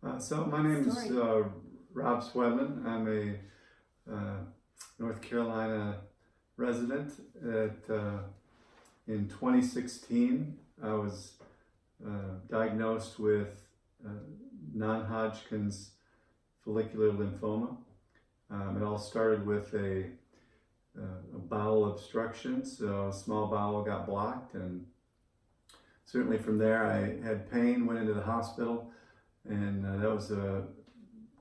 So my name is Rob Swedlin. I'm a North Carolina resident. In 2016, I was diagnosed with non-Hodgkins follicular lymphoma. It all started with a bowel obstruction, so a small bowel got blocked, and certainly from there I had pain, went into the hospital, and that was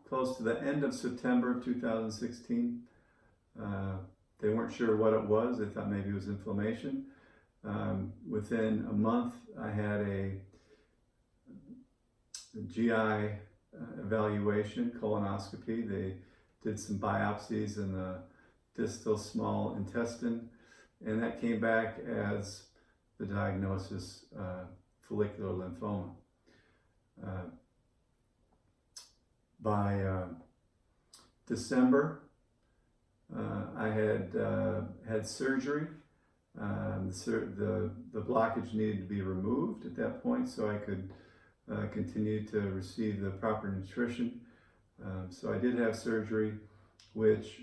close to the end of September of 2016. They weren't sure what it was. They thought maybe it was inflammation. Within a month, I had a GI evaluation, colonoscopy. They did some biopsies in the distal small intestine, and that came back as the diagnosis, follicular lymphoma. By December, I had surgery. The blockage needed to be removed at that point so I could continue to receive the proper nutrition. So I did have surgery, which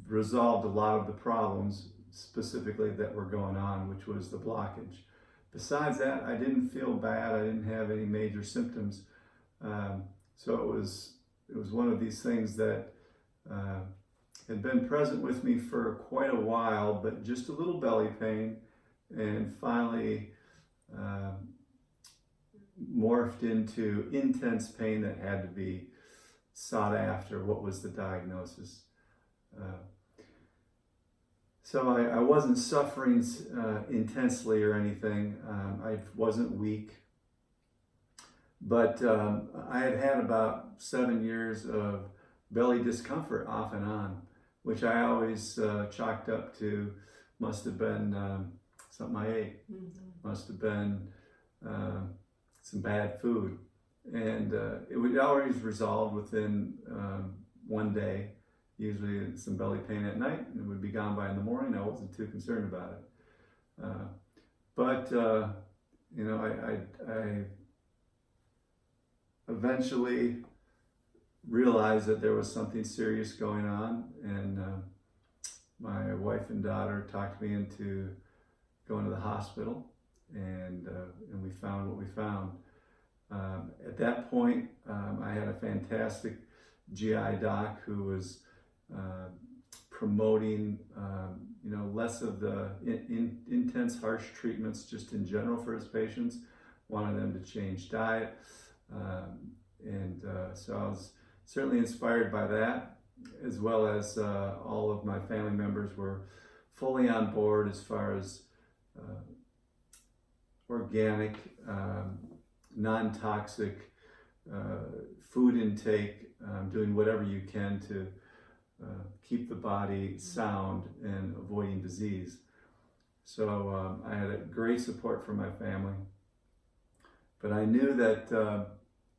resolved a lot of the problems specifically that were going on, which was the blockage. Besides that, I didn't feel bad. I didn't have any major symptoms. So it was one of these things that had been present with me for quite a while, but just a little belly pain, and finally morphed into intense pain that had to be sought after. What was the diagnosis? So I wasn't suffering intensely or anything. I wasn't weak. But I had about 7 years of belly discomfort off and on, which I always chalked up to must have been something I ate, must have been some bad food. And it would always resolve within one day, usually some belly pain at night, and it would be gone by in the morning. I wasn't too concerned about it. But you know, I eventually realized that there was something serious going on, and my wife and daughter talked me into going to the hospital, and we found what we found. At that point, I had a fantastic GI doc who was promoting less of the intense, harsh treatments just in general for his patients, wanted them to change diet. So I was certainly inspired by that, as well as all of my family members were fully on board as far as organic, non-toxic food intake, doing whatever you can to keep the body sound and avoiding disease. So I had a great support from my family, but I knew that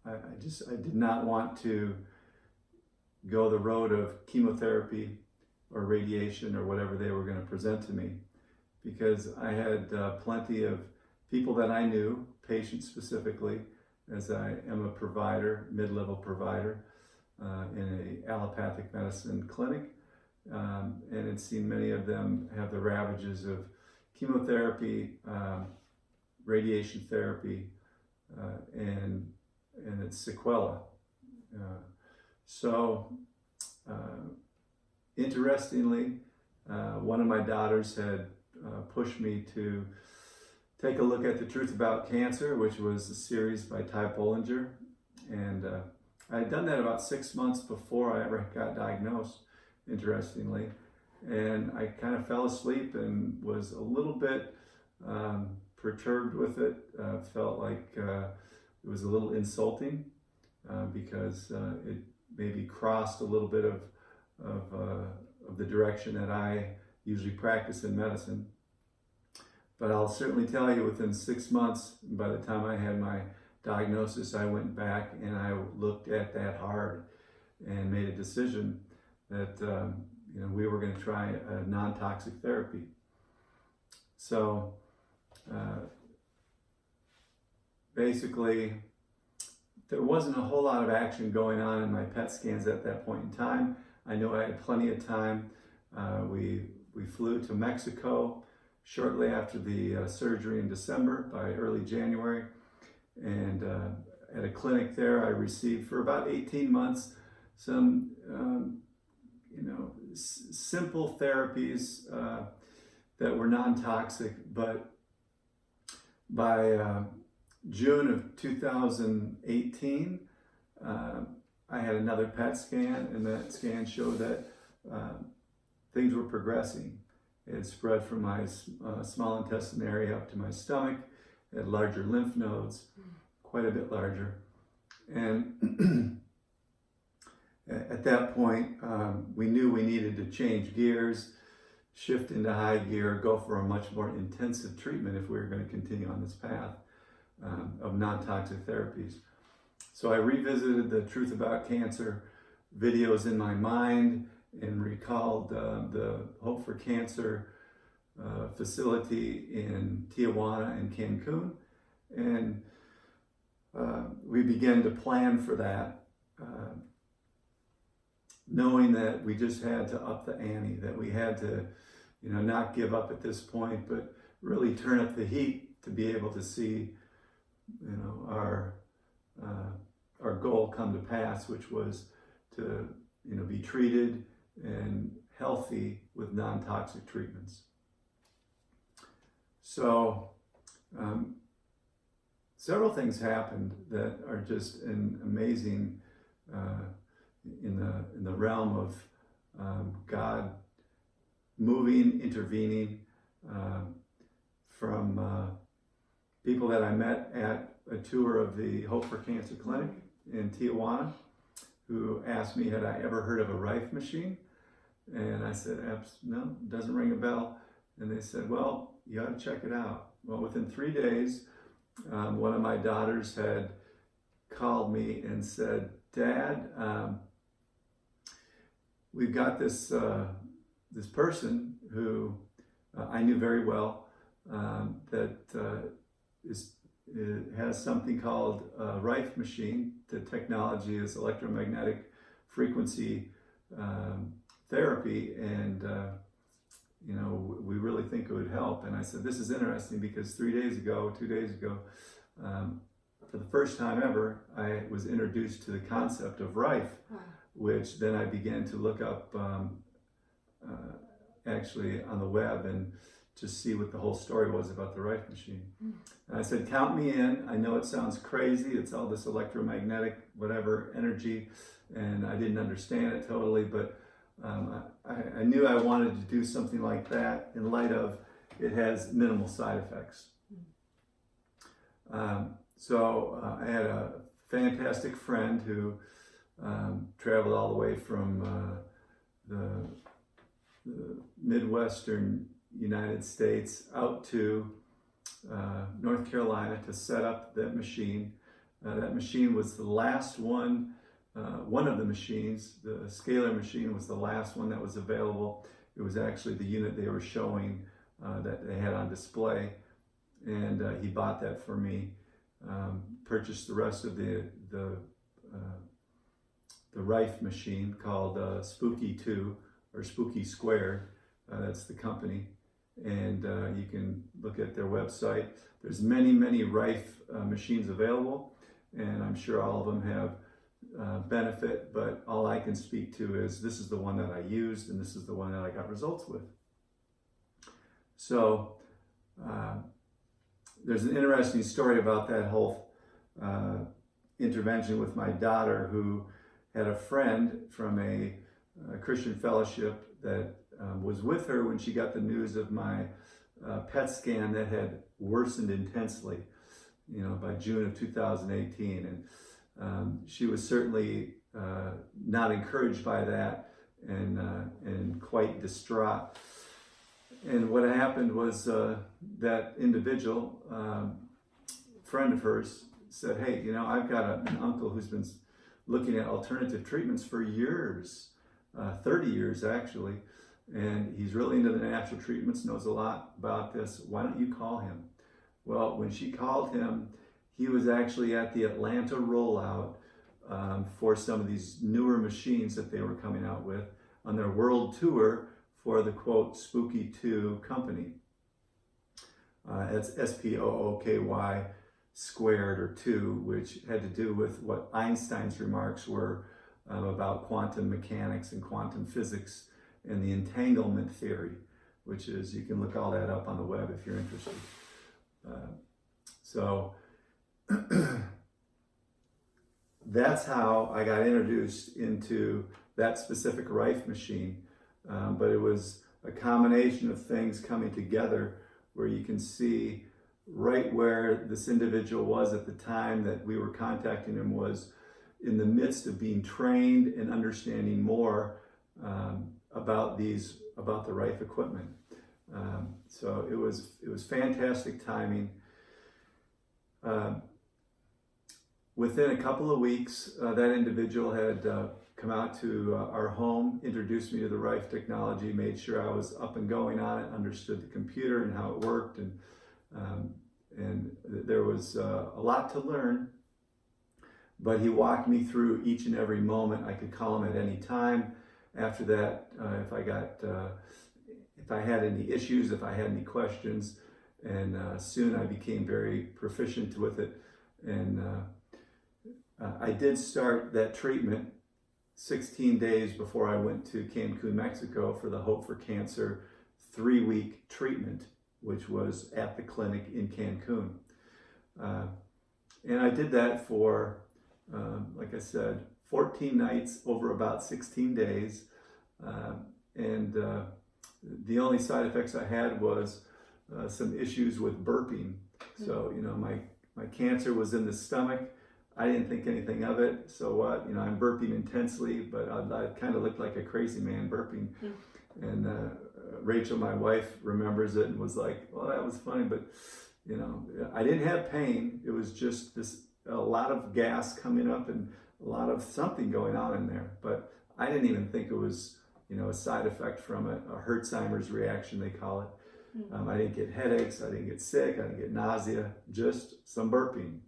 I did not want to go the road of chemotherapy or radiation or whatever they were going to present to me, because I had plenty of people that I knew, patients specifically, as I am a provider, mid-level provider in a allopathic medicine clinic, and had seen many of them have the ravages of chemotherapy, radiation therapy, and its sequelae. Interestingly, one of my daughters had pushed me to take a look at The Truth About Cancer, which was a series by Ty Bollinger. And I had done that about 6 months before I ever got diagnosed, interestingly. And I kind of fell asleep and was a little bit perturbed with it. Felt like it was a little insulting because it maybe crossed a little bit of the direction that I usually practice in medicine. But I'll certainly tell you, within 6 months, by the time I had my diagnosis, I went back and I looked at that hard and made a decision that we were going to try a non-toxic therapy. So basically, there wasn't a whole lot of action going on in my PET scans at that point in time. I knew I had plenty of time. We flew to Mexico shortly after the surgery in December, by early January. And at a clinic there, I received for about 18 months some, simple therapies that were non-toxic. But by June of 2018, I had another PET scan, and that scan showed that things were progressing. It had spread from my small intestine area up to my stomach. It had larger lymph nodes, quite a bit larger. And at that point, we knew we needed to change gears, shift into high gear, go for a much more intensive treatment if we were going to continue on this path of non-toxic therapies. So I revisited the Truth About Cancer videos in my mind and recalled the Hope for Cancer facility in Tijuana and Cancun. And we began to plan for that, knowing that we just had to up the ante, that we had to, not give up at this point, but really turn up the heat to be able to see, our goal come to pass, which was to, be treated and healthy with non-toxic treatments. So, several things happened that are just an amazing in the realm of God moving, intervening, from people that I met at a tour of the Hope for Cancer Clinic in Tijuana, who asked me, had I ever heard of a Rife Machine? And I said, no, doesn't ring a bell. And they said, well, you ought to check it out. Well, within 3 days, one of my daughters had called me and said, Dad, we've got this person who I knew very well, that has something called a Rife Machine. The technology is electromagnetic frequency therapy, and we really think it would help. And I said, this is interesting, because 2 days ago, for the first time ever, I was introduced to the concept of Rife, which then I began to look up actually on the web and just see what the whole story was about the Rife Machine. And I said, count me in. I know it sounds crazy. It's all this electromagnetic, whatever, energy, and I didn't understand it totally, but I knew I wanted to do something like that in light of it has minimal side effects. So I had a fantastic friend who traveled all the way from the Midwestern United States out to North Carolina to set up that machine. That machine was the last one. One of the machines, the scalar machine, was the last one that was available. It was actually the unit they were showing that they had on display, and he bought that for me. Purchased the rest of the Rife Machine, called Spooky 2 or Spooky Squared. That's the company, and you can look at their website. There's many Rife machines available, and I'm sure all of them have benefit, but all I can speak to is this is the one that I used, and this is the one that I got results with. So there's an interesting story about that whole intervention with my daughter, who had a friend from a Christian fellowship that was with her when she got the news of my PET scan that had worsened intensely, by June of 2018. And she was certainly not encouraged by that, and quite distraught. And what happened was that individual, friend of hers, said, hey, I've got an uncle who's been looking at alternative treatments for years, 30 years actually, and he's really into the natural treatments, knows a lot about this. Why don't you call him? Well, when she called him, he was actually at the Atlanta rollout for some of these newer machines that they were coming out with on their world tour for the quote Spooky 2 company. It's SPOOKY squared or 2, which had to do with what Einstein's remarks were about quantum mechanics and quantum physics and the entanglement theory, which is, you can look all that up on the web if you're interested. So that's how I got introduced into that specific Rife machine. But it was a combination of things coming together where you can see right where this individual was at the time that we were contacting him, was in the midst of being trained and understanding more about the Rife equipment. So it was fantastic timing. Within a couple of weeks, that individual had come out to our home, introduced me to the Rife technology, made sure I was up and going on it, understood the computer and how it worked, and there was a lot to learn. But he walked me through each and every moment. I could call him at any time. After that, if I had any issues, if I had any questions, and soon I became very proficient with it. And I did start that treatment 16 days before I went to Cancun, Mexico for the Hope for Cancer 3-week treatment, which was at the clinic in Cancun. And I did that for, like I said, 14 nights over about 16 days. And the only side effects I had was some issues with burping. So, you know, my cancer was in the stomach. I didn't think anything of it. So what? You know, I'm burping intensely, but I kind of looked like a crazy man burping. And Rachel, my wife, remembers it and was like, well, that was funny, but you know, I didn't have pain. It was just a lot of gas coming up and a lot of something going on in there. But I didn't even think it was, you know, a side effect from a Herxheimer's reaction, they call it. I didn't get headaches, I didn't get sick, I didn't get nausea, just some burping.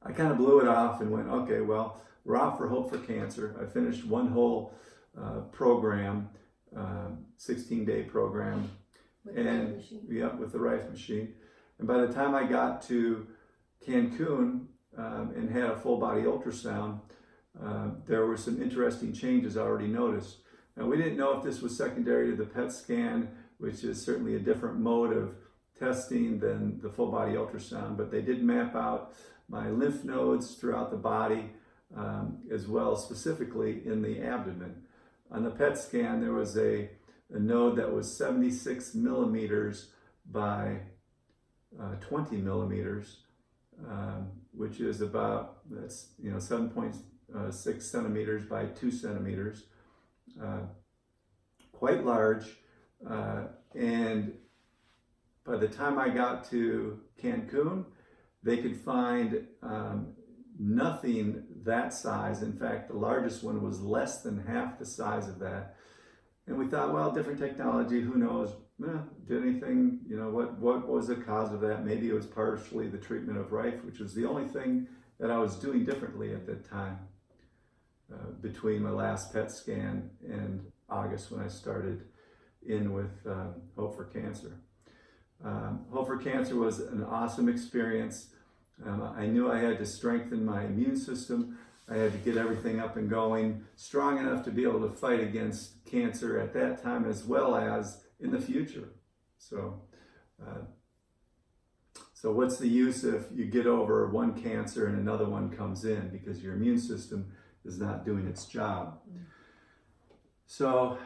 I kind of blew it off and went, okay, well, we're off for Hope for Cancer. I finished one whole program, 16-day program, with the Rife machine. And by the time I got to Cancun and had a full body ultrasound, there were some interesting changes I already noticed. Now, we didn't know if this was secondary to the PET scan, which is certainly a different mode of testing than the full body ultrasound, but they did map out my lymph nodes throughout the body, as well specifically in the abdomen. On the PET scan, there was a node that was 76 millimeters by 20 millimeters, which is about, that's, you know, 7.6 centimeters by 2 centimeters, quite large. And by the time I got to Cancun, they could find nothing that size. In fact, the largest one was less than half the size of that. And we thought, well, different technology, who knows? Did anything, you know, what was the cause of that? Maybe it was partially the treatment of Rife, which was the only thing that I was doing differently at that time, between my last PET scan and August when I started in with Hope for Cancer. Hope for Cancer was an awesome experience. I knew I had to strengthen my immune system. I had to get everything up and going, strong enough to be able to fight against cancer at that time as well as in the future. So what's the use if you get over one cancer and another one comes in because your immune system is not doing its job? So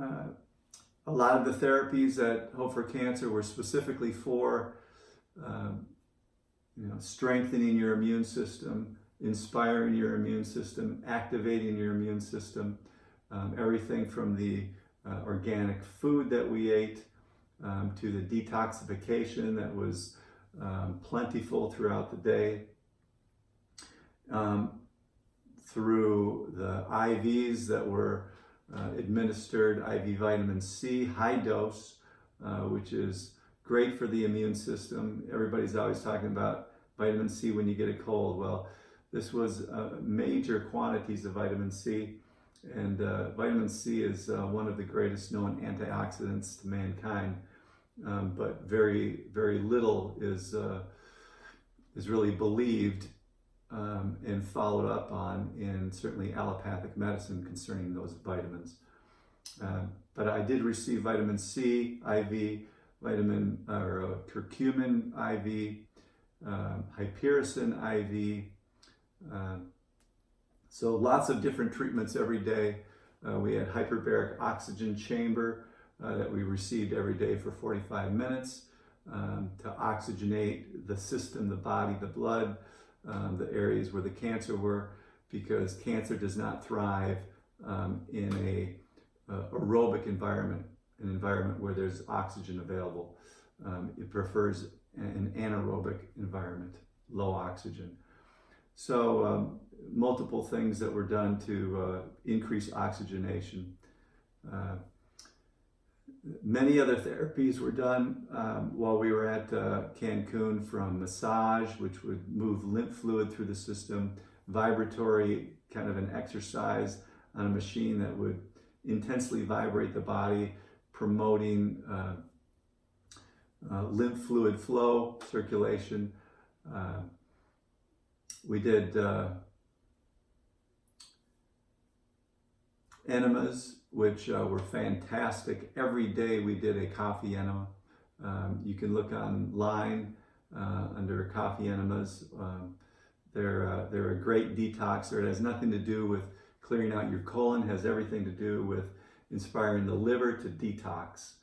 a lot of the therapies at Hope for Cancer were specifically for strengthening your immune system, inspiring your immune system, activating your immune system, everything from the organic food that we ate to the detoxification that was plentiful throughout the day, through the IVs that were administered, IV vitamin C, high dose, which is great for the immune system. Everybody's always talking about vitamin C when you get a cold. Well, this was major quantities of vitamin C, and vitamin C is one of the greatest known antioxidants to mankind, but very, very little is really believed and followed up on in certainly allopathic medicine concerning those vitamins. But I did receive vitamin C IV, curcumin IV, hypericin IV. So lots of different treatments every day. We had hyperbaric oxygen chamber that we received every day for 45 minutes to oxygenate the system, the body, the blood, the areas where the cancer were, because cancer does not thrive in a aerobic environment, an environment where there's oxygen available. It prefers an anaerobic environment, low oxygen. So multiple things that were done to increase oxygenation. Many other therapies were done while we were at Cancun, from massage, which would move lymph fluid through the system, vibratory, kind of an exercise on a machine that would intensely vibrate the body, promoting lymph fluid flow, circulation. We did enemas, which were fantastic. Every day we did a coffee enema. You can look online under coffee enemas. They're a great detoxer. It has nothing to do with clearing out your colon. It has everything to do with inspiring the liver to detox.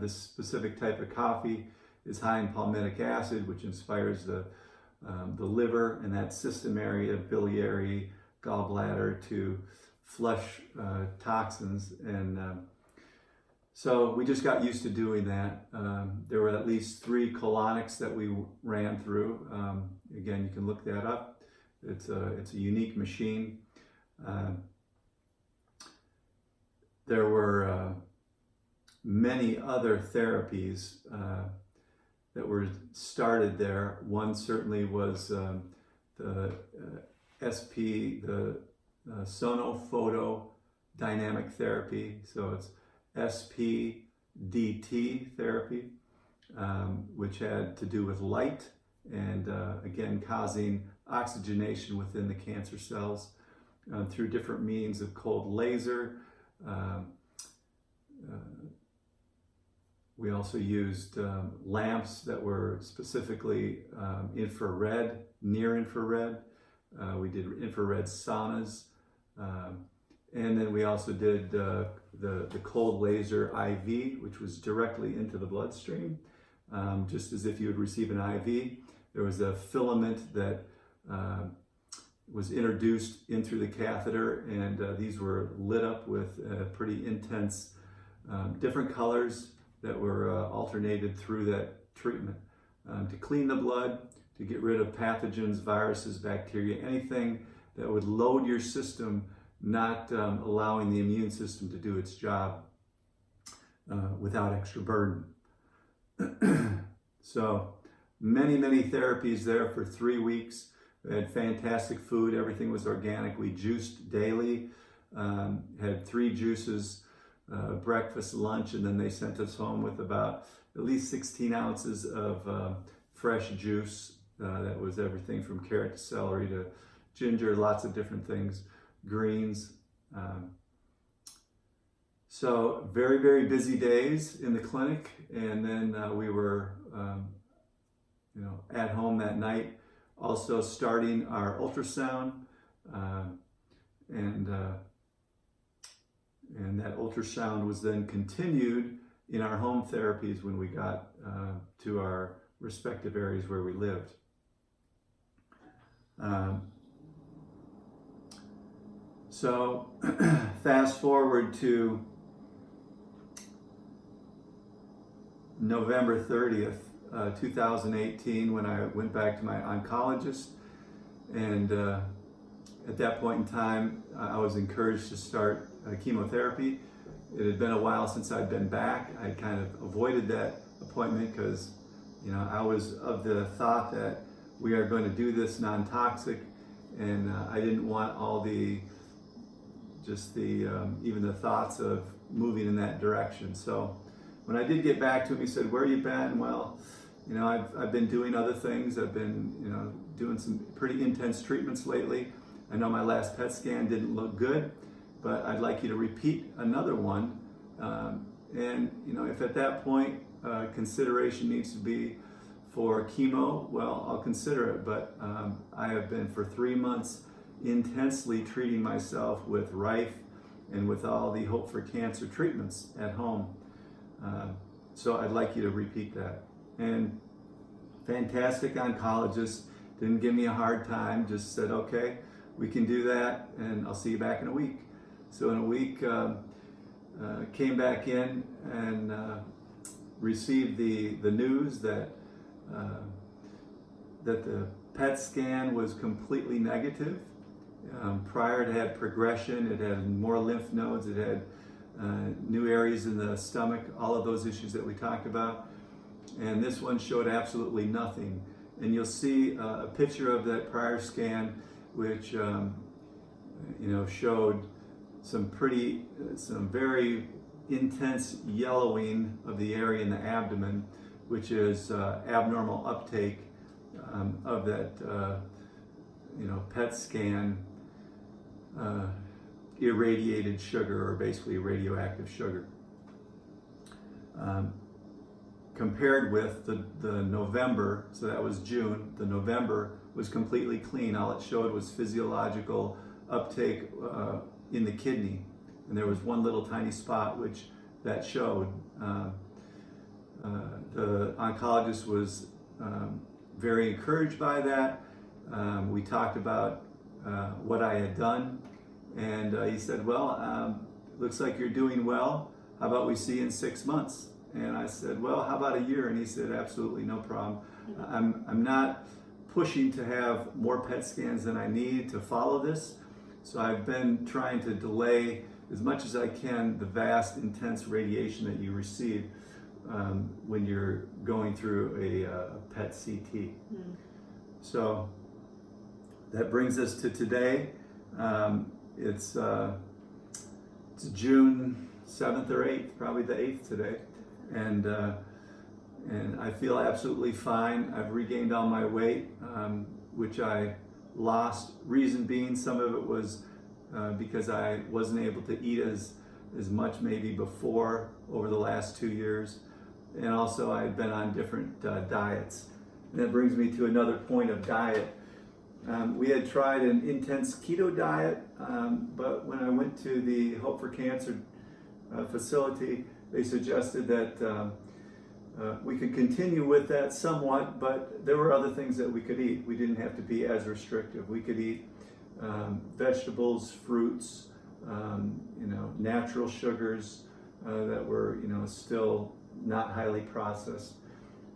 This specific type of coffee is high in palmitic acid, which inspires the liver and that system area, biliary, gallbladder, to flush toxins. And so we just got used to doing that. There were at least 3 colonics that we ran through. Again, you can look that up. It's a unique machine. There were many other therapies that were started there. One certainly was the SP, the sonophotodynamic therapy. So it's SPDT therapy, which had to do with light and again causing oxygenation within the cancer cells through different means of cold laser. We also used lamps that were specifically infrared, near infrared. We did infrared saunas. And then we also did the cold laser IV, which was directly into the bloodstream, just as if you would receive an IV. There was a filament that was introduced in through the catheter, and these were lit up with pretty intense, different colors that were alternated through that treatment to clean the blood, to get rid of pathogens, viruses, bacteria, anything that would load your system, not allowing the immune system to do its job without extra burden. So many therapies there for 3 weeks. We had fantastic food. Everything was organic. We juiced daily, had 3 juices, breakfast, lunch, and then they sent us home with about at least 16 ounces of fresh juice. That was everything from carrot to celery to ginger, lots of different things, greens. So very busy days in the clinic, and then we were at home that night, also starting our ultrasound, and that ultrasound was then continued in our home therapies when we got to our respective areas where we lived. So fast forward to November 30th, 2018, when I went back to my oncologist, and at that point in time I was encouraged to start chemotherapy. It had been a while since I'd been back. I kind of avoided that appointment because I was of the thought that we are going to do this non-toxic, and I didn't want all the even the thoughts of moving in that direction. So when I did get back to him, he said, "Where you been?" Well, I've been doing other things. I've been doing some pretty intense treatments lately. I know my last PET scan didn't look good, but I'd like you to repeat another one. And if at that point consideration needs to be for chemo, well, I'll consider it. But I have been for 3 months intensely treating myself with Rife and with all the Hope for Cancer treatments at home. So I'd like you to repeat that. And fantastic oncologist, didn't give me a hard time, just said, okay, we can do that, and I'll see you back in a week. So in a week, came back in and received the news that the PET scan was completely negative. Prior, it had progression, it had more lymph nodes, it had new areas in the stomach, all of those issues that we talked about. And this one showed absolutely nothing. And you'll see a picture of that prior scan, which showed some very intense yellowing of the area in the abdomen, which is abnormal uptake of that PET scan irradiated sugar, or basically radioactive sugar. Compared with the November, so that was June, the November was completely clean. All it showed was physiological uptake in the kidney. And there was one little tiny spot which that showed. The oncologist was very encouraged by that. We talked about what I had done, and he said, well, looks like you're doing well. How about we see you in 6 months? And I said, well, how about a year? And he said, absolutely, no problem. I'm not pushing to have more PET scans than I need to follow this. So I've been trying to delay as much as I can the vast, intense radiation that you receive when you're going through a PET CT. So that brings us to today. It's June 7th or 8th, probably the 8th today. And I feel absolutely fine. I've regained all my weight, which I lost. Reason being, some of it was because I wasn't able to eat as much maybe before over the last 2 years. And also I had been on different diets. And that brings me to another point of diet. We had tried an intense keto diet, but when I went to the Hope for Cancer facility, they suggested that we could continue with that somewhat, but there were other things that we could eat. We didn't have to be as restrictive. We could eat vegetables, fruits, natural sugars that were, still not highly processed.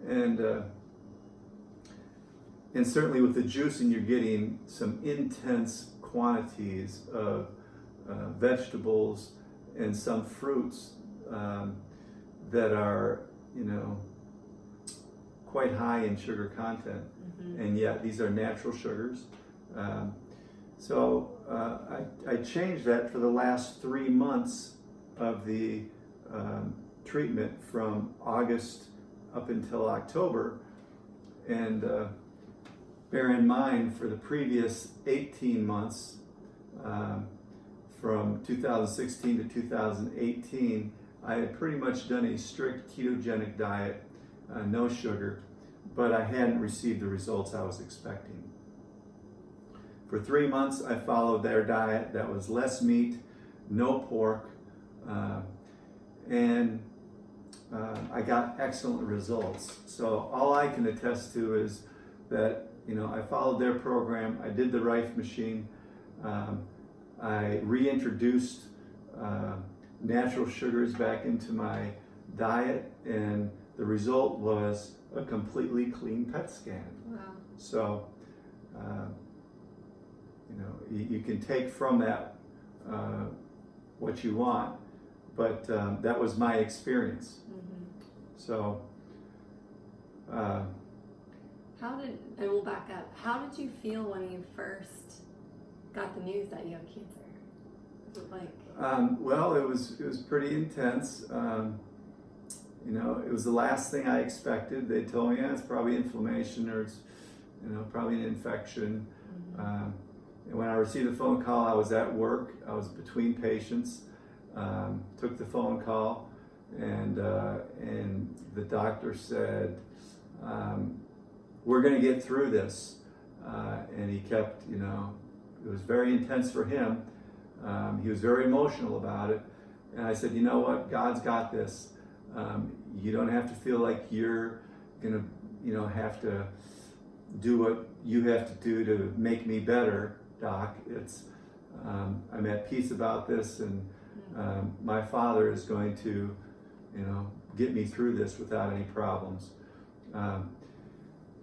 And certainly with the juicing, you're getting some intense quantities of vegetables and some fruits that are, quite high in sugar content. And yet these are natural sugars. So I changed that for the last 3 months of the treatment, from August up until October. And bear in mind, for the previous 18 months, from 2016 to 2018, I had pretty much done a strict ketogenic diet, no sugar, but I hadn't received the results I was expecting. For 3 months, I followed their diet that was less meat, no pork, and I got excellent results. So all I can attest to is that, I followed their program. I did the Rife Machine. I reintroduced natural sugars back into my diet, and the result was a completely clean PET scan. Wow. So, you can take from that what you want, but that was my experience. So, And we'll back up, how did you feel when you first got the news that you have cancer? Was it like? Well, it was pretty intense. It was the last thing I expected. They told me, yeah, it's probably inflammation or it's, probably an infection. And when I received the phone call, I was at work. I was between patients. Took the phone call, and the doctor said, "We're going to get through this." And he kept, it was very intense for him. He was very emotional about it. And I said, "You know what? God's got this. You don't have to feel like you're going to, have to do what you have to do to make me better, Doc. It's, I'm at peace about this, and my Father is going to, get me through this without any problems."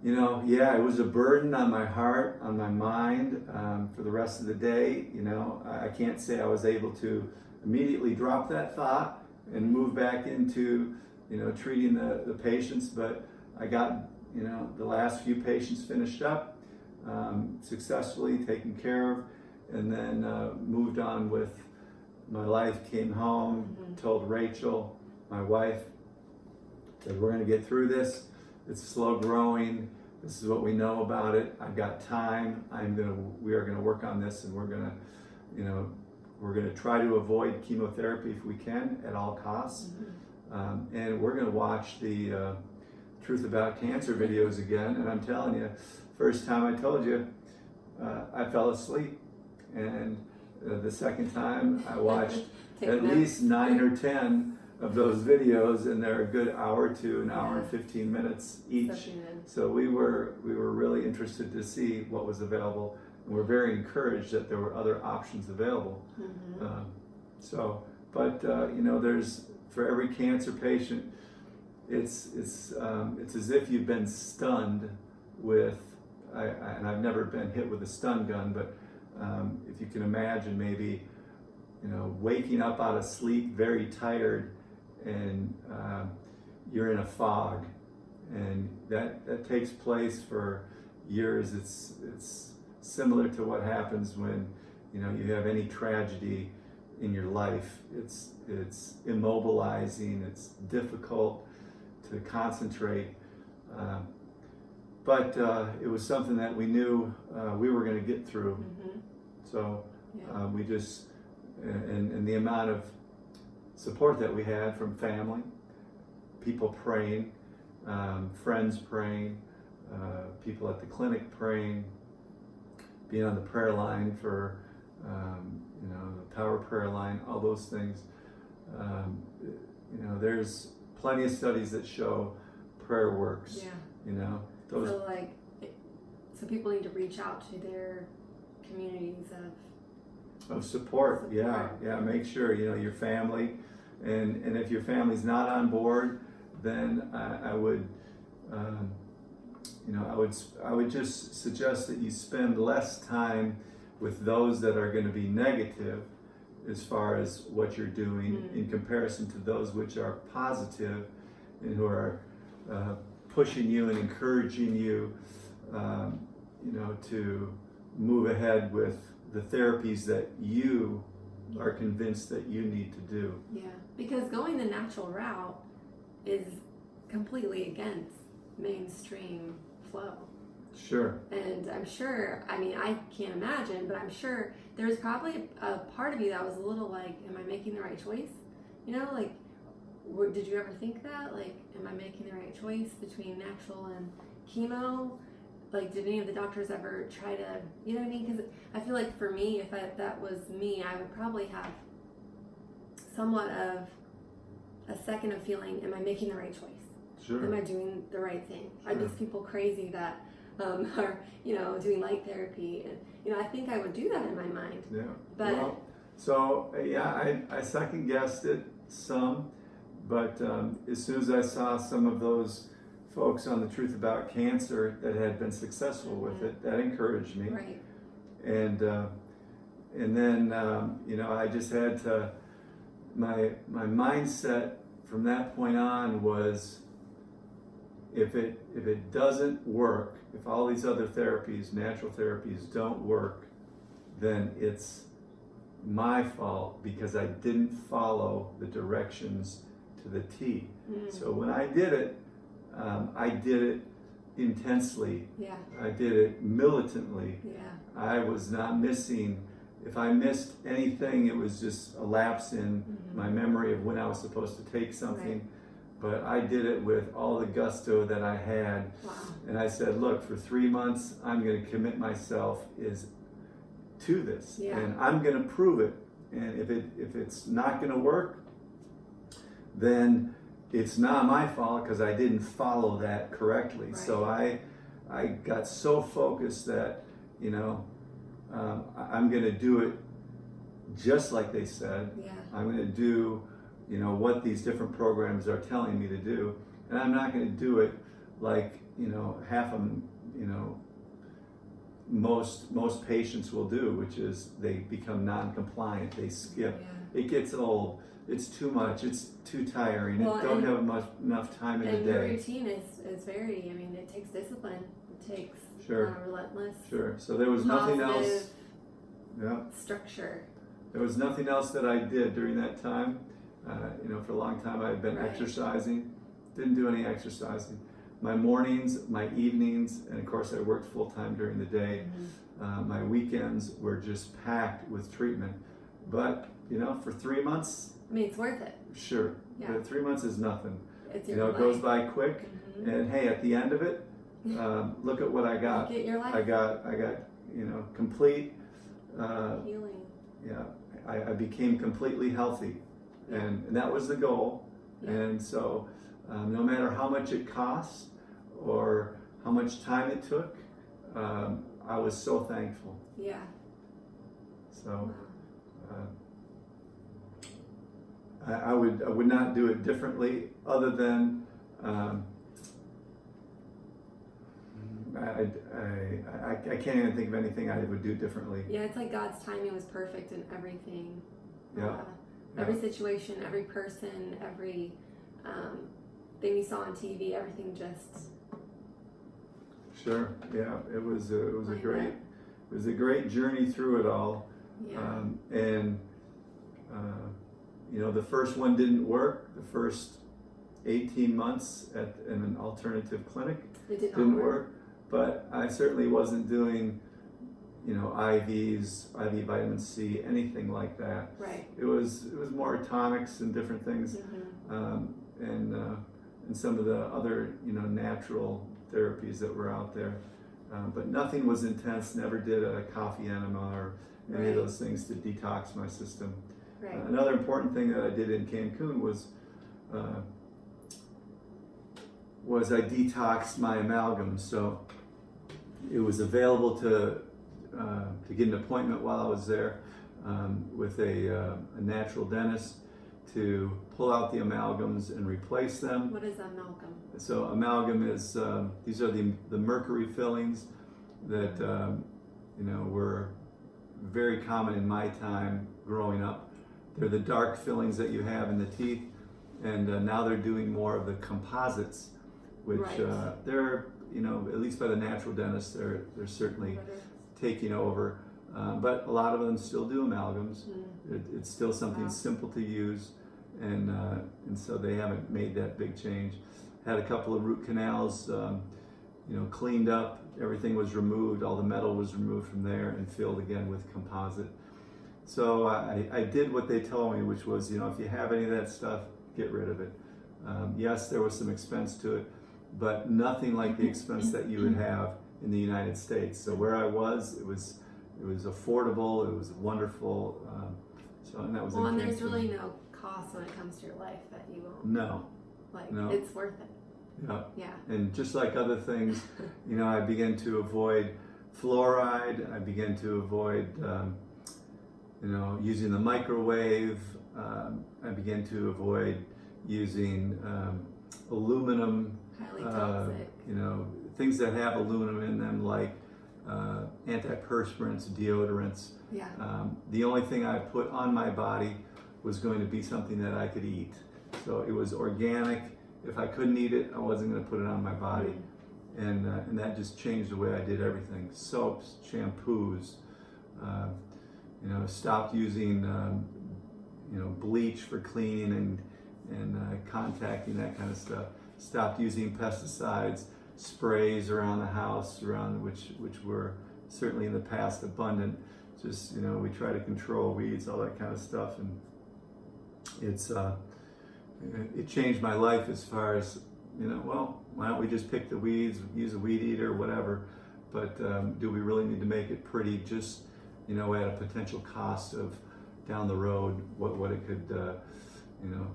It was a burden on my heart, on my mind, for the rest of the day. I can't say I was able to immediately drop that thought and move back into, treating the patients, but I got, the last few patients finished up, successfully taken care of, and then moved on with my life, came home, told Rachel, my wife, said, "We're going to get through this. It's slow growing. This is what we know about it. I've got time. We are going to work on this, and we're going to try to avoid chemotherapy if we can at all costs. And we're going to watch the Truth About Cancer videos again." And I'm telling you, first time I told you, I fell asleep. And the second time I watched at least 9 or 10 of those videos, and they're a good hour to an hour and 15 minutes each. So we were really interested to see what was available, and we're very encouraged that there were other options available. There's, for every cancer patient, it's as if you've been stunned with, and I've never been hit with a stun gun, but if you can imagine maybe, waking up out of sleep very tired, and you're in a fog, and that takes place for years. It's similar to what happens when you have any tragedy in your life. It's immobilizing. It's difficult to concentrate, but it was something that we knew we were going to get through. So we just, and the amount of support that we had from family, people praying, friends praying, people at the clinic praying, being on the prayer line for, the power prayer line, all those things. There's plenty of studies that show prayer works. So people need to reach out to their communities of support. Yeah, make sure your family, and if your family's not on board, then I would just suggest that you spend less time with those that are going to be negative as far as what you're doing in comparison to those which are positive and who are pushing you and encouraging you, to move ahead with the therapies that you are convinced that you need to do. Yeah, because going the natural route is completely against mainstream flow. Sure. And I'm sure, I can't imagine, but I'm sure there's probably a part of you that was a little like, am I making the right choice? Did you ever think that? Like, am I making the right choice between natural and chemo? Like, did any of the doctors ever try to, you know what I mean? Because I feel like for me, if that was me, I would probably have somewhat of a second of feeling, am I making the right choice? Sure. Am I doing the right thing? Sure. Are these people crazy that are, doing light therapy? And, I think I would do that in my mind. Yeah. But I second guessed it some, but as soon as I saw some of those folks on the Truth About Cancer that had been successful with it, that encouraged me. Right. And then I just had to, my mindset from that point on was, if it doesn't work, if all these other therapies, natural therapies, don't work, then it's my fault because I didn't follow the directions to the T. So when I did it intensely. Yeah. I did it militantly. Yeah. I was not missing. If I missed anything, it was just a lapse in my memory of when I was supposed to take something. Right. But I did it with all the gusto that I had. Wow. And I said, look, for 3 months, I'm going to commit myself to this. Yeah. And I'm going to prove it. And if it's not going to work, then it's not my fault because I didn't follow that correctly. Right. So I got so focused that, I'm going to do it just like they said. Yeah. I'm going to do, what these different programs are telling me to do. And I'm not going to do it like, half of them, most patients will do, which is they become non-compliant, they skip. Yeah. It gets old. It's too much. It's too tiring. Well, it don't have enough time in the And your day. routine is very, it takes discipline. It takes relentless. Sure. So there was nothing else. Positive Yeah. structure. There was nothing else that I did during that time. For a long time I had been Right. exercising. Didn't do any exercising. My mornings, my evenings, and of course I worked full time during the day. My weekends were just packed with treatment. But, for 3 months, It's worth it. sure. Yeah. But 3 months is nothing. It's It your goes life. by quick. And hey, at the end of it, look at what I got. Look at your life. I got complete. Healing. Yeah, I became completely healthy, and that was the goal. Yeah. And so, no matter how much it cost or how much time it took, I was so thankful. Yeah. So, I would not do it differently, other than I can't even think of anything I would do differently. Yeah, it's like God's timing was perfect in everything. Yeah. Every situation, every person, every thing you saw on TV, everything just. Sure. Yeah. It was a Like great that. it was a great journey through it all. Yeah. The first one didn't work. The first 18 months in an alternative clinic It did not didn't work. work. But I certainly wasn't doing, IVs, IV vitamin C, anything like that. Right. It was more tonics and different things, and some of the other natural therapies that were out there. But nothing was intense. Never did a coffee enema or any Right. of those things to detox my system. Right. Another important thing that I did in Cancun was I detoxed my amalgams. So it was available to get an appointment while I was there with a natural dentist to pull out the amalgams and replace them. What is amalgam? So amalgam is these are the mercury fillings that were very common in my time growing up. They're the dark fillings that you have in the teeth, and now they're doing more of the composites, which Right. they're at least by the natural dentists they're certainly taking over. But a lot of them still do amalgams. It's still something Wow. simple to use, and so they haven't made that big change. Had a couple of root canals, cleaned up. Everything was removed. All the metal was removed from there and filled again with composite. So I did what they told me, which was, if you have any of that stuff, get rid of it. Yes, there was some expense to it, but nothing like the expense that you would have in the United States. So where I was, it was affordable. It was wonderful. And that was Well, in and there's Cancun. really no cost when it comes to your life that you won't. No. No. It's worth it. Yeah. Yeah. And just like other things, I began to avoid fluoride. I began to avoid, using the microwave. I began to avoid using aluminum. Highly toxic. Things that have aluminum in them, like antiperspirants, deodorants. Yeah. The only thing I put on my body was going to be something that I could eat. So it was organic, if I couldn't eat it, I wasn't going to put it on my body. And that just changed the way I did everything. Soaps, shampoos, stopped using bleach for cleaning and contacting, that kind of stuff. Stopped using pesticides, sprays around the house, which were certainly in the past abundant. Just we try to control weeds, all that kind of stuff, and it changed my life as far as why don't we just pick the weeds, use a weed eater, whatever, but do we really need to make it pretty just, at a potential cost of down the road, what it could,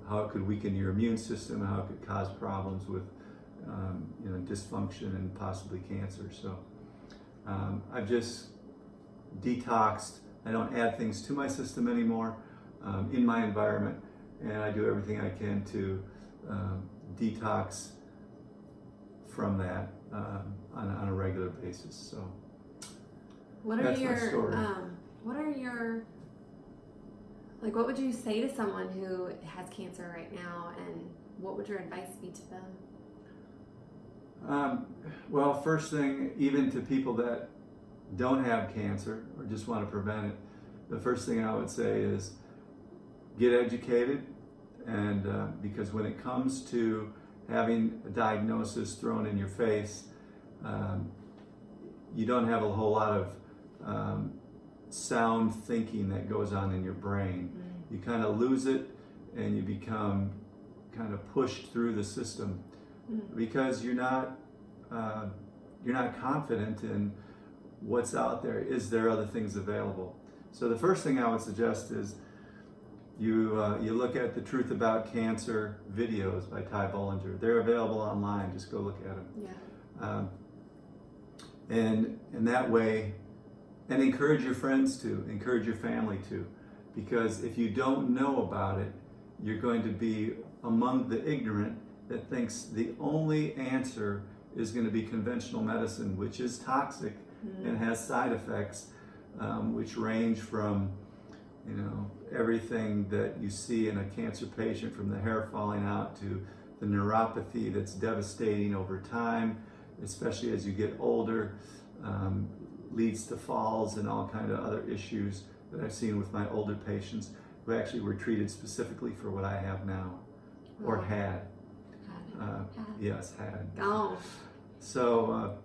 how it could weaken your immune system, how it could cause problems with, dysfunction and possibly cancer. So I've just detoxed. I don't add things to my system anymore in my environment, and I do everything I can to detox from that on a regular basis. So what are your what would you say to someone who has cancer right now, and what would your advice be to them? Well, first thing, even to people that don't have cancer or just want to prevent it, the first thing I would say is get educated, and because when it comes to having a diagnosis thrown in your face, you don't have a whole lot of sound thinking that goes on in your brain. You kind of lose it, and you become kind of pushed through the system because you're not confident in what's out there. Is there other things available? So the first thing I would suggest is you look at the Truth About Cancer videos by Ty Bollinger. They're available online. Just go look at them. Yeah. And that way, and encourage your friends to, encourage your family to, because if you don't know about it, you're going to be among the ignorant that thinks the only answer is going to be conventional medicine, which is toxic and has side effects, which range from everything that you see in a cancer patient, from the hair falling out to the neuropathy that's devastating over time, especially as you get older, leads to falls and all kind of other issues that I've seen with my older patients who actually were treated specifically for what I have now, or had. Yes, had. Oh. So,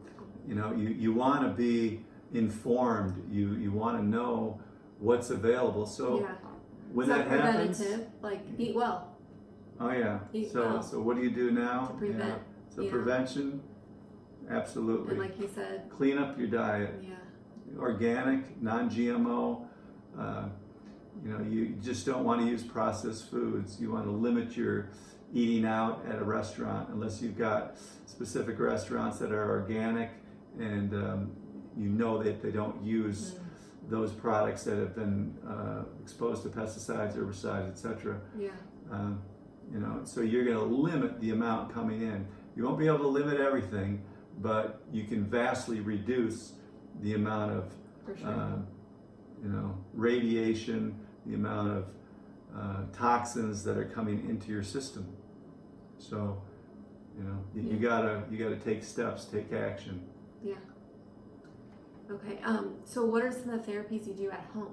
you want to be informed. You want to know what's available. So when that happens, eat well. Oh yeah. Eat so well. So what do you do now? To prevent. Yeah. So prevention, absolutely. And like you said, clean up your diet. Yeah. Organic, non-GMO. You just don't want to use processed foods. You want to limit your eating out at a restaurant unless you've got specific restaurants that are organic and that they don't use those products that have been exposed to pesticides, herbicides, etc. Yeah. So you're going to limit the amount coming in. You won't be able to limit everything, but you can vastly reduce the amount of radiation, the amount of toxins that are coming into your system. So, you gotta take steps, take action. Yeah. Okay. So what are some of the therapies you do at home?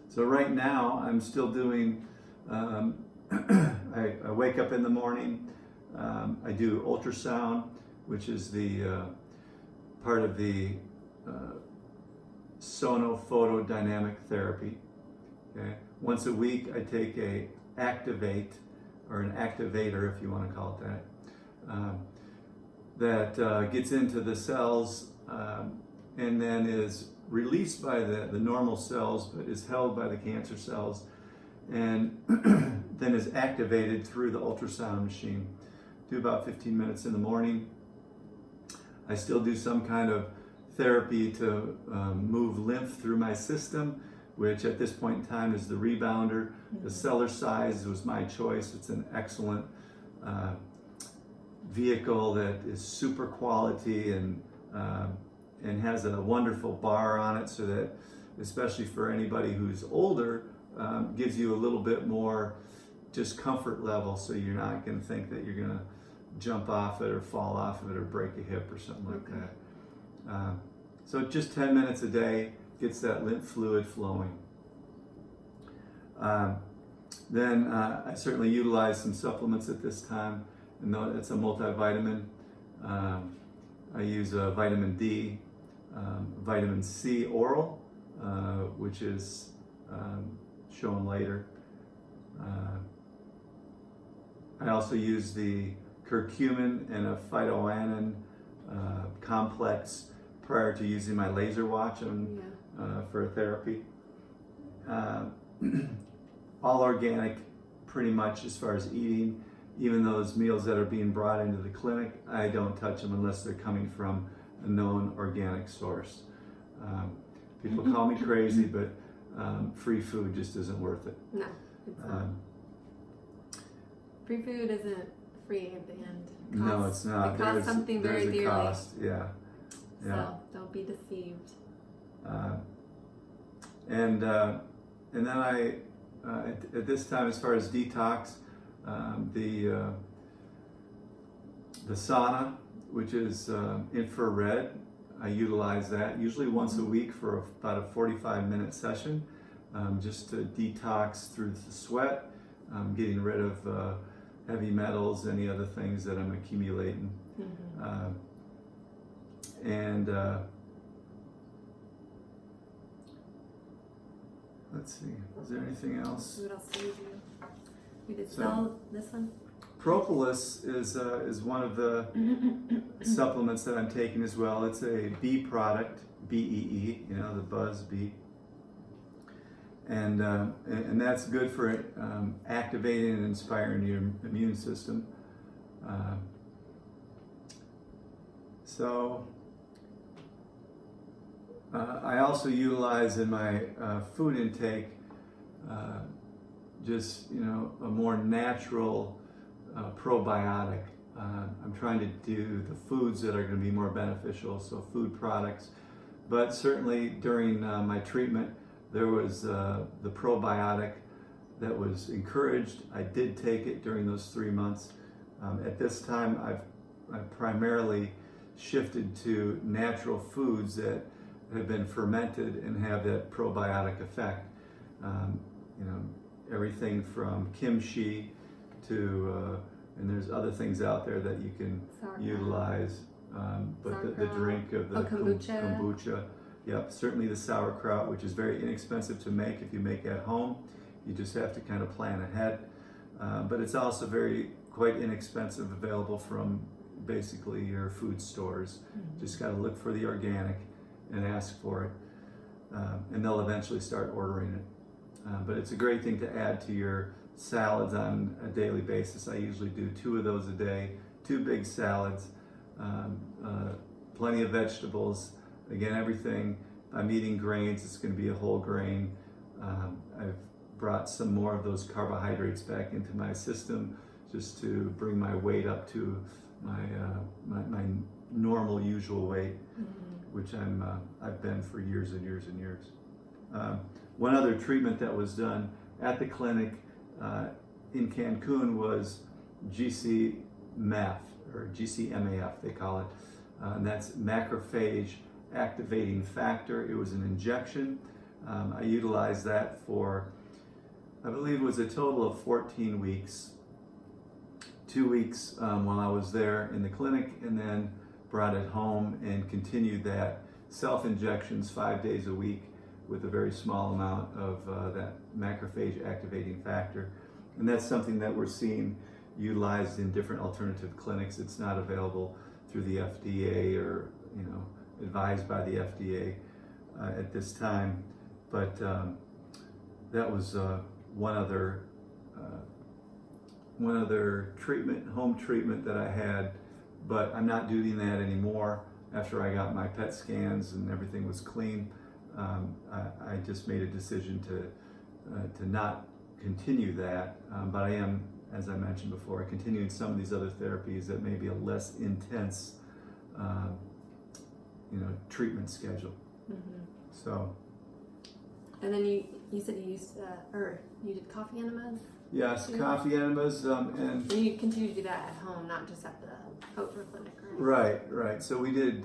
So right now I'm still doing. I wake up in the morning. I do ultrasound, which is the part of the sonophotodynamic therapy. Okay. Once a week, I take a activate, or an activator, if you want to call it that, that gets into the cells and then is released by the normal cells, but is held by the cancer cells, and then is activated through the ultrasound machine. Do about 15 minutes in the morning. I still do some kind of therapy to move lymph through my system, which at this point in time is the rebounder. The cellular size was my choice. It's an excellent vehicle that is super quality and has a wonderful bar on it, so that, especially for anybody who's older, gives you a little bit more just comfort level, so you're not going to think that you're going to jump off it or fall off of it or break a hip or something like Okay. that. So just 10 minutes a day gets that lymph fluid flowing. Then I certainly utilize some supplements at this time, and it's a multivitamin. I use vitamin D, vitamin C oral, which is shown later. I also use the curcumin and a phytoanin complex prior to using my laser watch for therapy. All organic, pretty much, as far as eating. Even those meals that are being brought into the clinic, I don't touch them unless they're coming from a known organic source. People call me crazy, but free food just isn't worth it. No, it's not. Free food isn't free at the end. No, it's not. It costs something very there's a dearly. cost. Yeah. So don't be deceived. And then I, at this time, as far as detox, the sauna, which is infrared, I utilize that usually once a week for about a 45-minute session, just to detox through the sweat, getting rid of heavy metals, any other things that I'm accumulating. Let's see, is there anything else? What else do we do? We did sell this one. Propolis is one of the supplements that I'm taking as well. It's a bee product, BEE, you know, the buzz bee. And that's good for activating and inspiring your immune system. I also utilize in my food intake just, you know, a more natural probiotic. I'm trying to do the foods that are going to be more beneficial, so food products. But certainly during my treatment, there was the probiotic that was encouraged. I did take it during those 3 months. At this time, I've primarily shifted to natural foods that have been fermented and have that probiotic effect. You know, everything from kimchi to, and there's other things out there that you can utilize. But the drink of the kombucha. Yep, certainly the sauerkraut, which is very inexpensive to make if you make at home. You just have to kind of plan ahead. But it's also quite inexpensive, available from basically your food stores. Just got to look for the organic and ask for it. And they'll eventually start ordering it. But it's a great thing to add to your salads on a daily basis. I usually do 2 of those a day, 2 big salads, plenty of vegetables. Again, everything, I'm eating grains, it's going to be a whole grain. I've brought some more of those carbohydrates back into my system just to bring my weight up to my normal, usual weight, which I've been for years and years and years. One other treatment that was done at the clinic in Cancun was GC-MAF, or GC-MAF they call it, and that's macrophage activating factor. It was an injection. I utilized that for, I believe it was a total of 14 weeks. 2 weeks while I was there in the clinic, and then brought it home and continued that self-injections 5 days a week with a very small amount of that macrophage activating factor. And that's something that we're seeing utilized in different alternative clinics. It's not available through the FDA or, you know, advised by the FDA at this time. But that was one other treatment, home treatment that I had, but I'm not doing that anymore. After I got my PET scans and everything was clean, I just made a decision to not continue that, but I am, as I mentioned before, continuing some of these other therapies that may be a less intense treatment schedule. So And then you said you used, or you did coffee enemas? Yes, coffee enemas, And you continue to do that at home, not just at the Outdoor Clinic, right? Right. So we did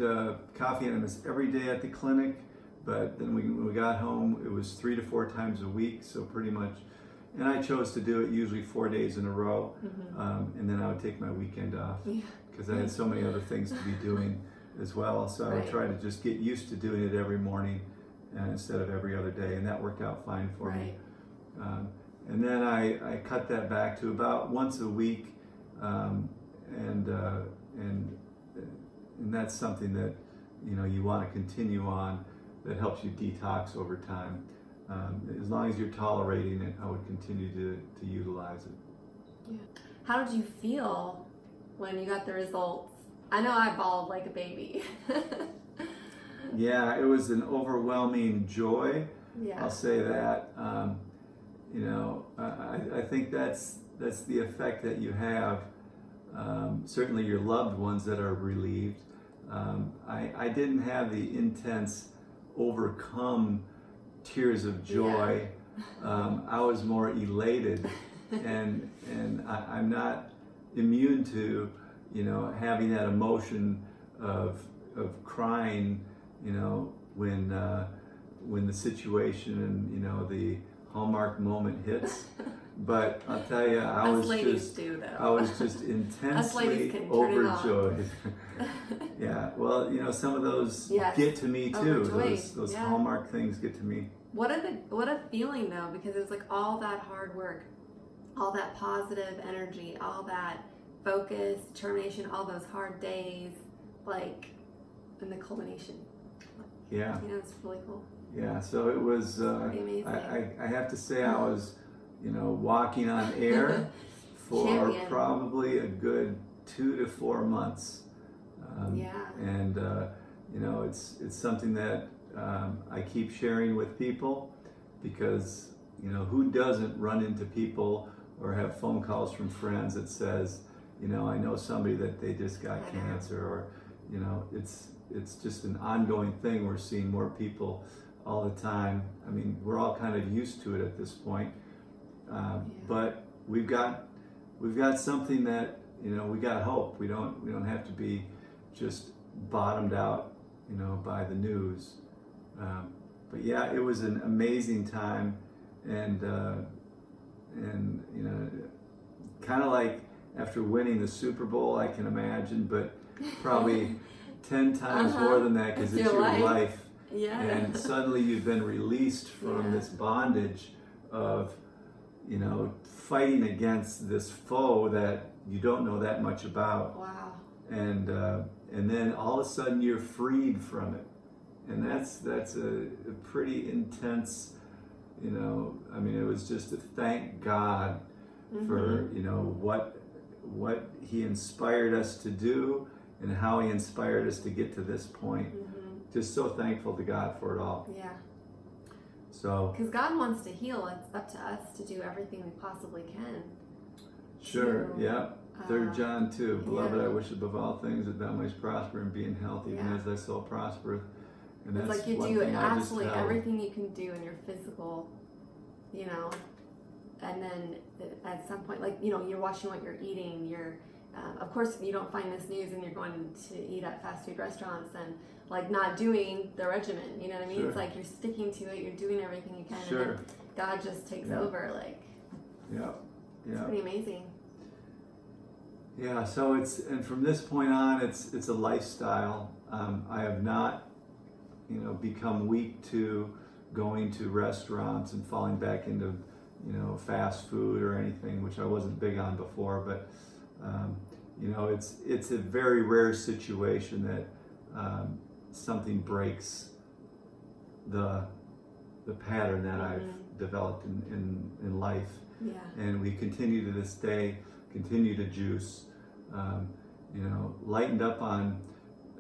coffee enemas every day at the clinic, but then when we got home, it was 3 to 4 times a week, so pretty much. And I chose to do it usually 4 days in a row, and then I would take my weekend off because I had so many other things to be doing as well. So I would try to just get used to doing it every morning instead of every other day, and that worked out fine for me. And then I cut that back to about once a week, and that's something that you want to continue on. That helps you detox over time. As long as you're tolerating it, I would continue to utilize it. Yeah. How did you feel when you got the results? I know I bawled like a baby. Yeah, it was an overwhelming joy. Yeah. I'll say that. I think that's the effect that you have. Certainly your loved ones that are relieved. I didn't have the intense overcome tears of joy. I was more elated, and I'm not immune to having that emotion of crying when the situation and the Hallmark moment hits. But I'll tell you, I was just intensely overjoyed. Yeah, well, some of those get to me too. Those Hallmark things get to me. What a feeling though, because it was like all that hard work, all that positive energy, all that focus, determination, all those hard days, and the culmination. Yeah. It's really cool. Yeah, so it was. Amazing. I have to say I was, walking on air for probably a good 2 to 4 months. And it's something that I keep sharing with people because who doesn't run into people or have phone calls from friends that says I know somebody that they just got cancer, or it's just an ongoing thing. We're seeing more people all the time. I mean, we're all kind of used to it at this point, but we've got something that we got hope. We don't have to be just bottomed out by the news. But yeah, it was an amazing time, and kind of like after winning the Super Bowl, I can imagine, but probably 10 times more than that, because it's your life. Yeah. And suddenly you've been released from this bondage of fighting against this foe that you don't know that much about. Wow. And then all of a sudden you're freed from it, and that's a pretty intense. I mean, it was just to thank God for what He inspired us to do and how He inspired us to get to this point. Just so thankful to God for it all. Yeah. So. Because God wants to heal. It's up to us to do everything we possibly can. Sure. Yeah. 3 John 2. Beloved, I wish above all things that thou mayest prosper and be in health, even as thy soul prospereth. And it's that's like you one do thing absolutely everything you can do in your physical, and then at some point, you're watching what you're eating. You're, of course, you don't find this news and you're going to eat at fast food restaurants and not doing the regimen. You know what I mean? Sure. It's like you're sticking to it. You're doing everything you can, Sure. and then God just takes over. It's pretty amazing. Yeah, so and from this point on, it's a lifestyle. I have not, become weak to going to restaurants and falling back into, fast food or anything, which I wasn't big on before. But, it's a very rare situation that something breaks the pattern that I've developed in life. Yeah. And we continue to this day. Continue to juice, lightened up on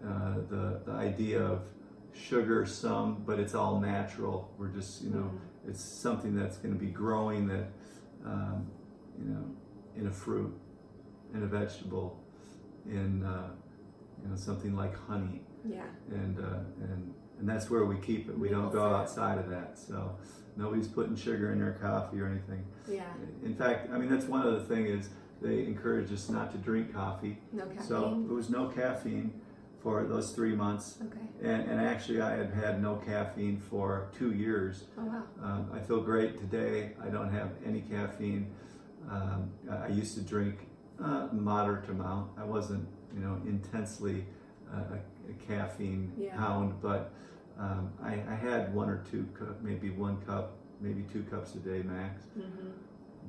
the idea of sugar some, but it's all natural. We're just, it's something that's going to be growing that, in a fruit, in a vegetable, in, something like honey. Yeah. And and that's where we keep it. We don't go outside of that. So nobody's putting sugar in their coffee or anything. Yeah. In fact, I mean, that's one other thing is they encourage us not to drink coffee. No caffeine. So it was no caffeine for those 3 months. Okay. And actually I had had no caffeine for 2 years. Oh wow. I feel great today. I don't have any caffeine. I used to drink a moderate amount. I wasn't, intensely a caffeine hound, but I had 1 or 2 cup, maybe 1 cup, maybe 2 cups a day max. Mm-hmm.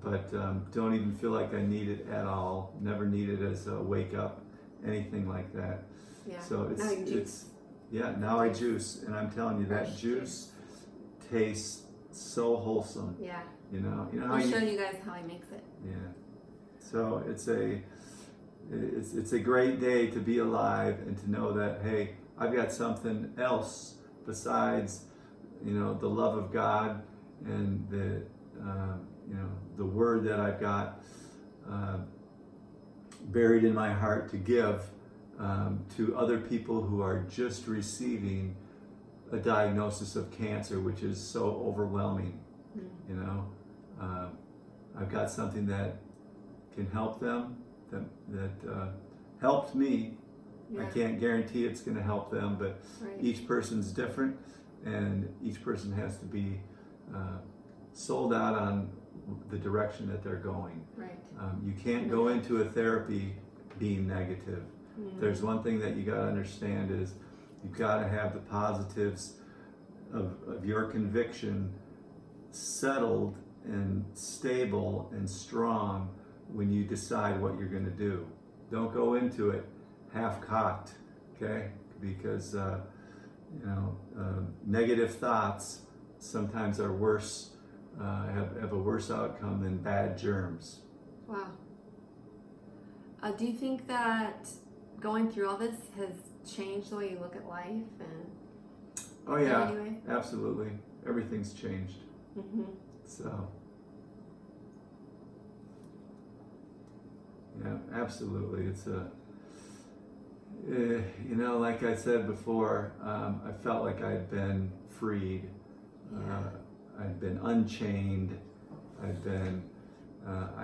But don't even feel like I need it at all. Never need it as a wake up, anything like that. Yeah. So now you juice. Now I juice, and I'm telling you that juice tastes so wholesome. Yeah. I'll show you guys how he makes it. Yeah. So it's a great day to be alive and to know that, hey, I've got something else besides, the love of God and the word that I've got buried in my heart to give to other people who are just receiving a diagnosis of cancer, which is so overwhelming. I've got something that can help them, that helped me. Yeah. I can't guarantee it's going to help them, but each person's different, and each person has to be sold out on the direction that they're going. Right. You can't go into a therapy being negative. Mm-hmm. There's one thing that you got to understand is you've got to have the positives of your conviction settled and stable and strong when you decide what you're going to do. Don't go into it half-cocked, okay? Because negative thoughts sometimes are worse, have a worse outcome than bad germs. Wow. Do you think that going through all this has changed the way you look at life? Oh yeah, absolutely. Everything's changed. Mm-hmm. So, yeah, absolutely. It's like I said before, I felt like I'd been freed. I'd been unchained. I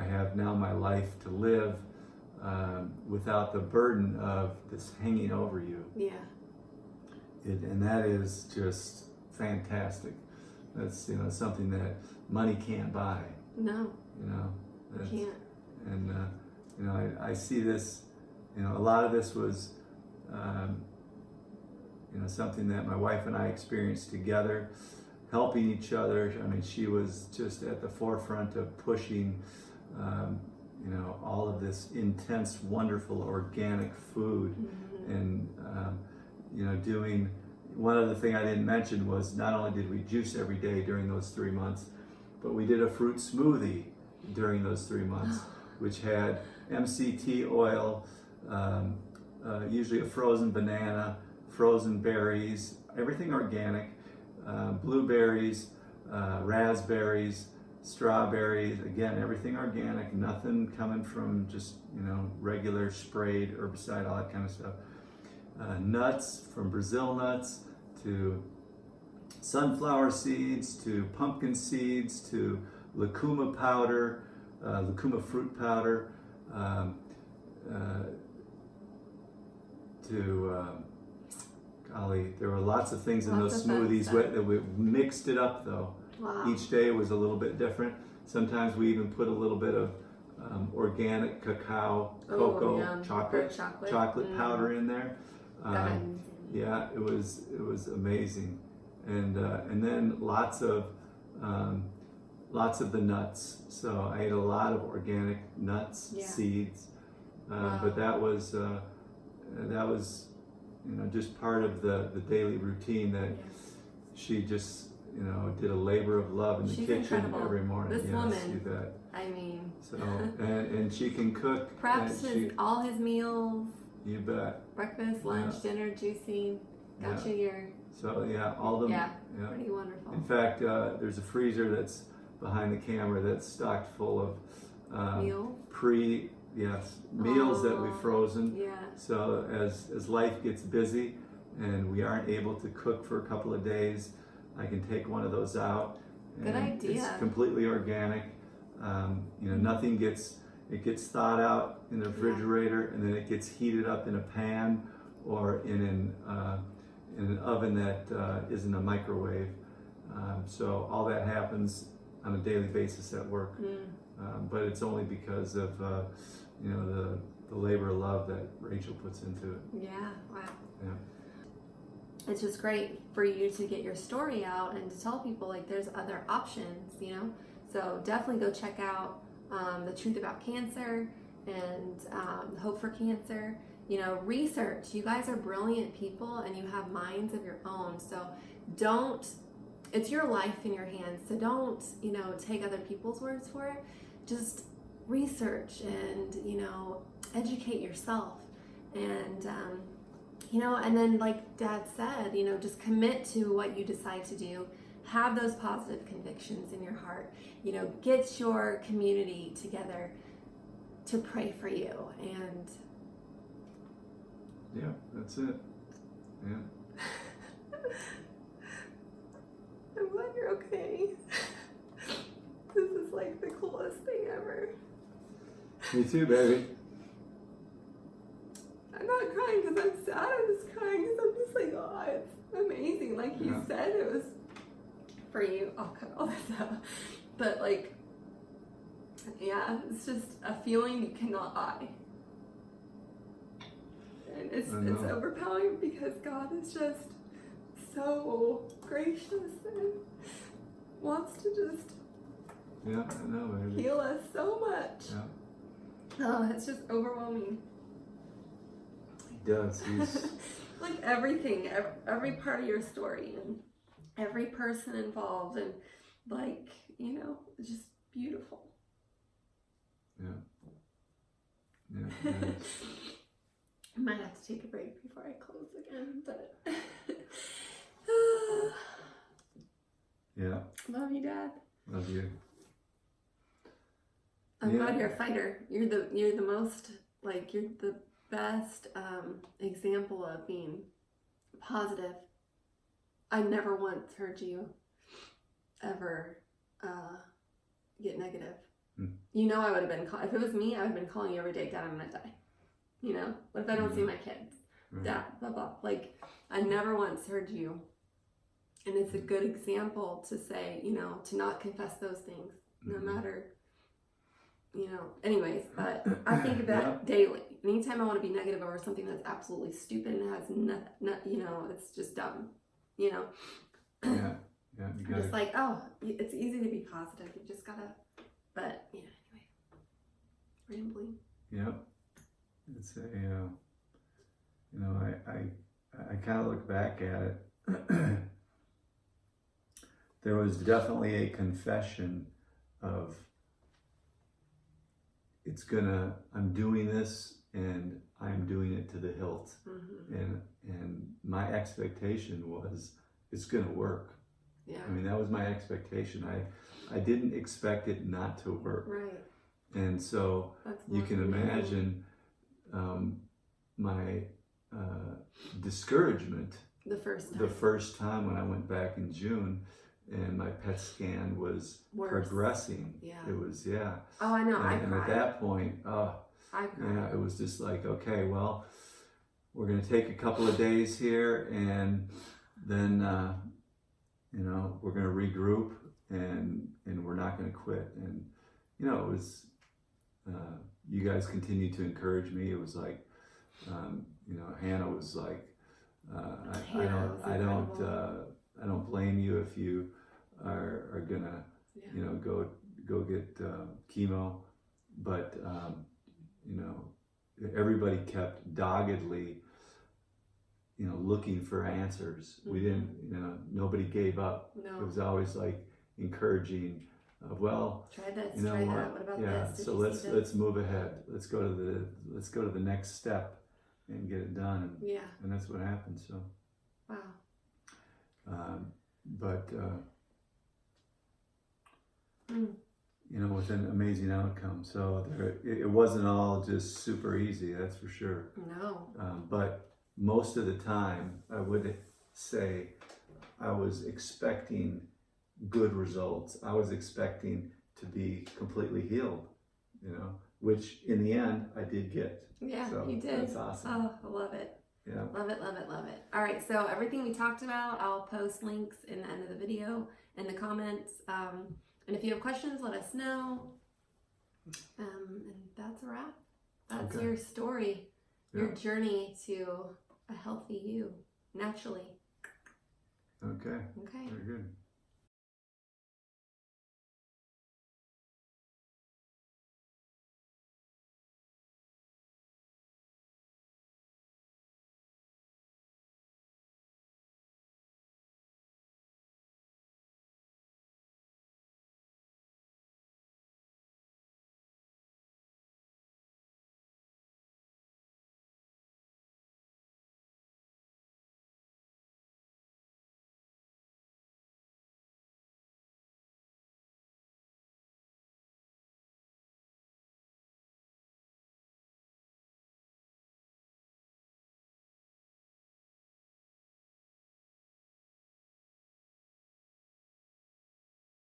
have now my life to live without the burden of this hanging over you. Yeah. And that is just fantastic. That's something that money can't buy. No. Can't. And I see this. A lot of this was something that my wife and I experienced together, helping each other. I mean, she was just at the forefront of pushing all of this intense, wonderful organic food. Mm-hmm. And doing one other thing I didn't mention was not only did we juice every day during those 3 months, but we did a fruit smoothie during those 3 months, which had MCT oil, usually a frozen banana, frozen berries, everything organic, blueberries, raspberries, strawberries, again, everything organic, nothing coming from just, regular sprayed herbicide, all that kind of stuff. Nuts, from Brazil nuts to sunflower seeds to pumpkin seeds to lucuma powder, lucuma fruit powder, there were lots of things in those smoothies that we mixed it up though. Wow. Each day was a little bit different. Sometimes we even put a little bit of organic cocoa, chocolate powder in there. Yeah, it was amazing, and then lots of the nuts. So I ate a lot of organic nuts, seeds, but that was just part of the daily routine that she just did a labor of love in the kitchen incredible. Every morning. This woman, you bet. I mean, so and she can cook. Preps all his meals. You bet. Breakfast, lunch, dinner, juicing. Got you your. So all the pretty wonderful. In fact, there's a freezer that's behind the camera that's stocked full of meals. Meals that we've frozen. Yeah. So as life gets busy and we aren't able to cook for a couple of days, I can take one of those out. Good idea. It's completely organic. Nothing gets thawed out in the refrigerator, and then it gets heated up in a pan or in an oven that isn't a microwave. So all that happens on a daily basis at work. But it's only because of the labor of love that Rachel puts into it. Yeah, wow. Yeah. It's just great for you to get your story out and to tell people like there's other options, So definitely go check out The Truth About Cancer and Hope for Cancer. Research. You guys are brilliant people and you have minds of your own. So it's your life in your hands. So don't, take other people's words for it. Just research and, educate yourself. And, and then like Dad said, just commit to what you decide to do. Have those positive convictions in your heart. Get your community together to pray for you. And yeah, that's it. Yeah. I'm glad you're okay. This is like the coolest thing ever. Me too, baby. I'm not crying because I'm sad, I'm just crying because I'm just like, oh, it's amazing. Like you said, it was for you. I'll cut all this out. But like, yeah, it's just a feeling you cannot buy. And it's overpowering because God is just so gracious and wants to just heal us so much. Yeah. Oh, it's just overwhelming. He does. He's like everything, every part of your story and every person involved, and like, it's just beautiful. Yeah. Yeah. I might have to take a break before I close again, but yeah. Love you, Dad. Love you. I'm glad you're a fighter. You're the most, like, you're the best example of being positive. I never once heard you ever get negative. I would have been, if it was me, I would have been calling you every day, Dad, I'm gonna die. What if I don't see my kids? Dad, blah, blah. Like, I never once heard you. And it's a good example to say, to not confess those things, no matter, anyways. But I think about it daily. Anytime I want to be negative over something that's absolutely stupid and has nothing, it's just dumb, Yeah. Yeah. I'm just like, oh, it's easy to be positive. You just gotta, but, anyway. Rambling. Yep. It's I kind of look back at it. There was definitely a confession of I'm doing this and I'm doing it to the hilt. Mm-hmm. And my expectation was it's gonna work. Yeah. I mean, that was my expectation. I didn't expect it not to work. Right. And so you can imagine my discouragement the first time when I went back in June and my PET scan was progressing. Yeah. It was, Oh, I know. And at that point, it was just like, okay, well, we're going to take a couple of days here and then, we're going to regroup and we're not going to quit. And, it was, you guys continued to encourage me. It was like, Hannah was like, I don't blame you if you are gonna, go get chemo, but everybody kept doggedly, looking for answers. Mm-hmm. We didn't, nobody gave up. No. It was always like encouraging. Well, try this, try that. What about this? So let's move ahead. Let's go to the next step and get it done. And that's what happened. So wow. With an amazing outcome. So it wasn't all just super easy. That's for sure. No. most of the time, I would say I was expecting good results. I was expecting to be completely healed, you know, which in the end I did get. Yeah, So you did. that's awesome. Oh, I love it. Yeah. Love it, love it, love it. All right, so everything we talked about, I'll post links in the end of the video in the comments. And if you have questions, let us know. And that's a wrap. That's Okay. your story, your journey to a healthy you, naturally. Okay. Okay. Very good.